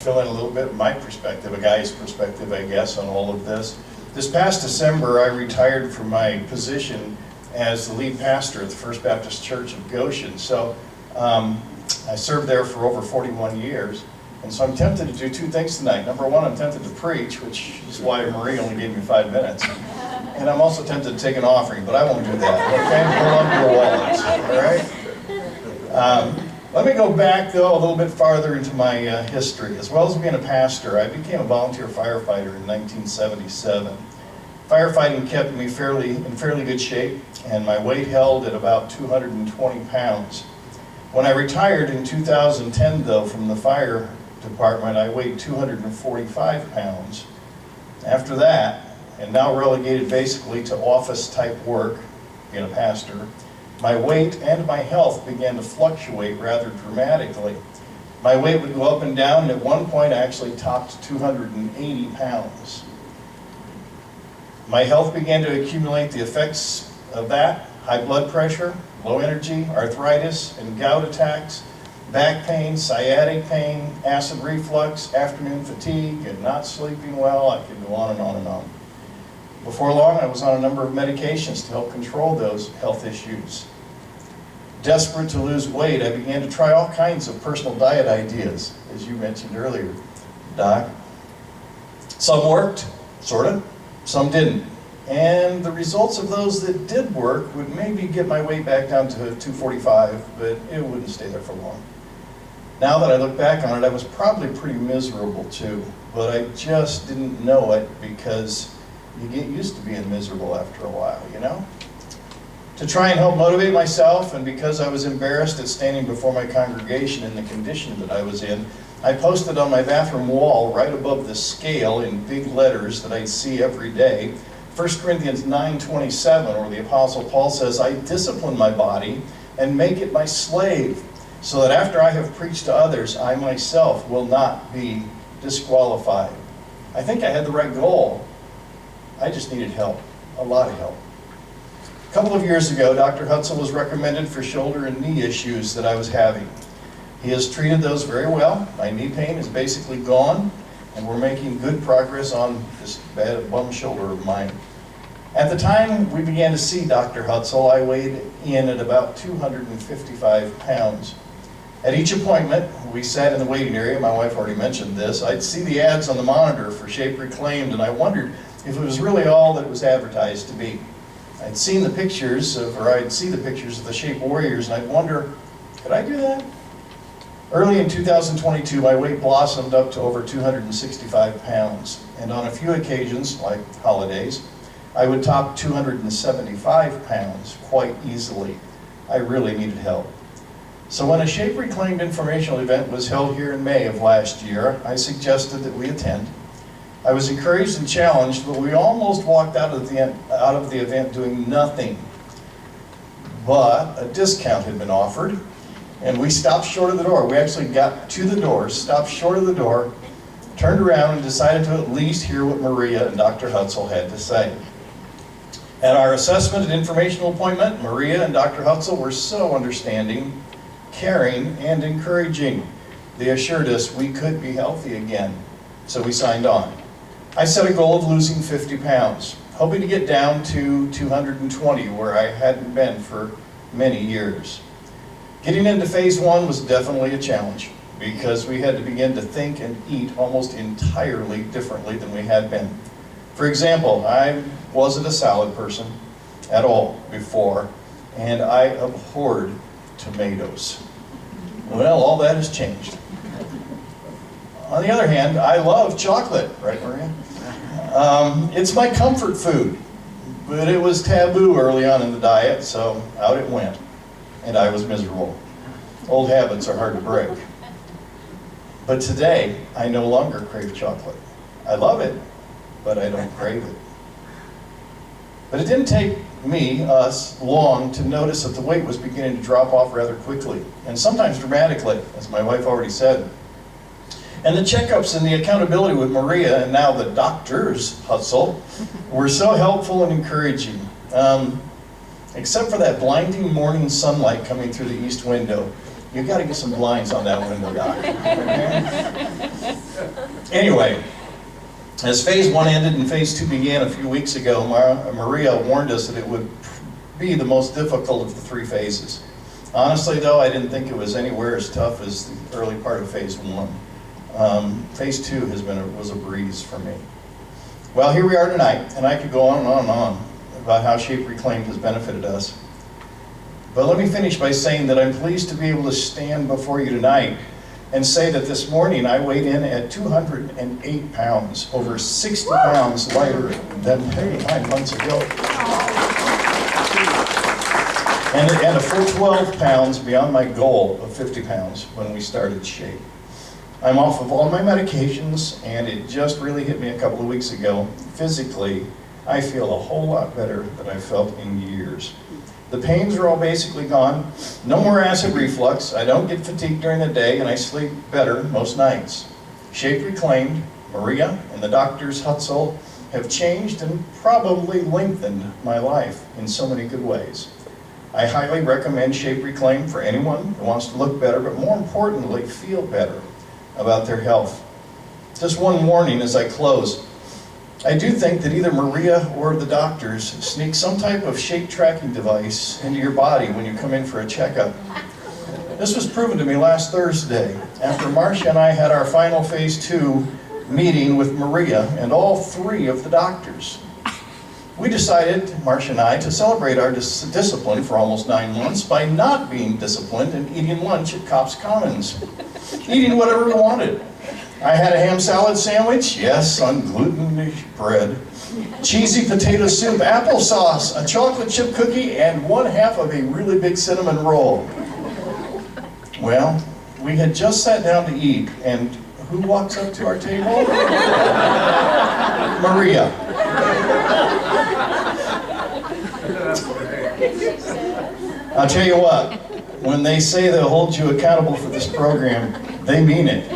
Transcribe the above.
Fill in a little bit of my perspective, a guy's perspective, I guess, on all of this. This past December, I retired from my position as the lead pastor at the First Baptist Church of Goshen. So I served there for over 41 years. And so I'm tempted to do two things tonight. Number one, I'm tempted to preach, which is why Marie only gave me 5 minutes. And I'm also tempted to take an offering, but I won't do that, okay? Hold on to your wallets, all right? Let me go back, though, a little bit farther into my history. As well as being a pastor, I became a volunteer firefighter in 1977. Firefighting kept me in fairly good shape, and my weight held at about 220 pounds. When I retired in 2010, though, from the fire department, I weighed 245 pounds. After that, and now relegated basically to office-type work, being a pastor, my weight and my health began to fluctuate rather dramatically. My weight would go up and down, and at one point I actually topped 280 pounds. My health began to accumulate the effects of that: high blood pressure, low energy, arthritis, and gout attacks, back pain, sciatic pain, acid reflux, afternoon fatigue, and not sleeping well. I could go on and on and on. Before long, I was on a number of medications to help control those health issues. Desperate to lose weight, I began to try all kinds of personal diet ideas, as you mentioned earlier, Doc. Some worked, sort of, some didn't. And the results of those that did work would maybe get my weight back down to 245, but it wouldn't stay there for long. Now that I look back on it, I was probably pretty miserable too, but I just didn't know it because you get used to being miserable after a while, you know? To try and help motivate myself, and because I was embarrassed at standing before my congregation in the condition that I was in, I posted on my bathroom wall right above the scale in big letters that I'd see every day, 1 Corinthians 9:27, where the Apostle Paul says, "I discipline my body and make it my slave, so that after I have preached to others, I myself will not be disqualified." I think I had the right goal. I just needed help, a lot of help. A couple of years ago, Dr. Hutzel was recommended for shoulder and knee issues that I was having. He has treated those very well. My knee pain is basically gone, and we're making good progress on this bad bum shoulder of mine. At the time we began to see Dr. Hutzel, I weighed in at about 255 pounds. At each appointment, we sat in the waiting area. My wife already mentioned this. I'd see the ads on the monitor for Shape ReClaimed, and I wondered if it was really all that it was advertised to be. I'd see the pictures of the Shape Warriors, and I'd wonder, could I do that? Early in 2022, my weight blossomed up to over 265 pounds, and on a few occasions, like holidays, I would top 275 pounds quite easily. I really needed help. So when a Shape ReClaimed informational event was held here in May of last year, I suggested that we attend. I was encouraged and challenged, but we almost walked out of the event doing nothing. But a discount had been offered, and we stopped short of the door. We actually got to the door, stopped short of the door, turned around, and decided to at least hear what Maria and Dr. Hutzel had to say. At our assessment and informational appointment, Maria and Dr. Hutzel were so understanding, caring, and encouraging. They assured us we could be healthy again, so we signed on. I set a goal of losing 50 pounds, hoping to get down to 220, where I hadn't been for many years. Getting into phase one was definitely a challenge, because we had to begin to think and eat almost entirely differently than we had been. For example, I wasn't a salad person at all before, and I abhorred tomatoes. Well, all that has changed. On the other hand, I love chocolate, right, Maria? It's my comfort food, but it was taboo early on in the diet, so out it went, and I was miserable. Old habits are hard to break. But today, I no longer crave chocolate. I love it, but I don't crave it. But it didn't take us long to notice that the weight was beginning to drop off rather quickly, and sometimes dramatically, as my wife already said. And the checkups and the accountability with Maria, and now the doctors, Hutzel, were so helpful and encouraging. Except for that blinding morning sunlight coming through the east window. You've got to get some blinds on that window, Doc. Anyway, as phase 1 ended and phase 2 began a few weeks ago, Maria warned us that it would be the most difficult of the 3 phases. Honestly though, I didn't think it was anywhere as tough as the early part of phase 1. Phase 2 was a breeze for me. Well, here we are tonight, and I could go on and on and on about how Shape ReClaimed has benefited us. But let me finish by saying that I'm pleased to be able to stand before you tonight and say that this morning I weighed in at 208 pounds, over 60 pounds lighter than 9 months ago. And a full 12 pounds beyond my goal of 50 pounds when we started Shape. I'm off of all my medications, and it just really hit me a couple of weeks ago. Physically, I feel a whole lot better than I've felt in years. The pains are all basically gone. No more acid reflux. I don't get fatigued during the day, and I sleep better most nights. Shape ReClaimed, Maria, and the doctor's Hutzel have changed and probably lengthened my life in so many good ways. I highly recommend Shape ReClaimed for anyone who wants to look better, but more importantly, feel better about their health. Just one warning as I close. I do think that either Maria or the doctors sneak some type of shape tracking device into your body when you come in for a checkup. This was proven to me last Thursday after Marcia and I had our final phase 2 meeting with Maria and all 3 of the doctors. We decided, Marcia and I, to celebrate our discipline for almost 9 months by not being disciplined and eating lunch at Cops Commons. Eating whatever we wanted. I had a ham salad sandwich, yes, on gluten-free bread, cheesy potato soup, applesauce, a chocolate chip cookie, and 1/2 of a really big cinnamon roll. Well, we had just sat down to eat, and who walks up to our table? Maria. I'll tell you what, when they say they'll hold you accountable for this program, they mean it.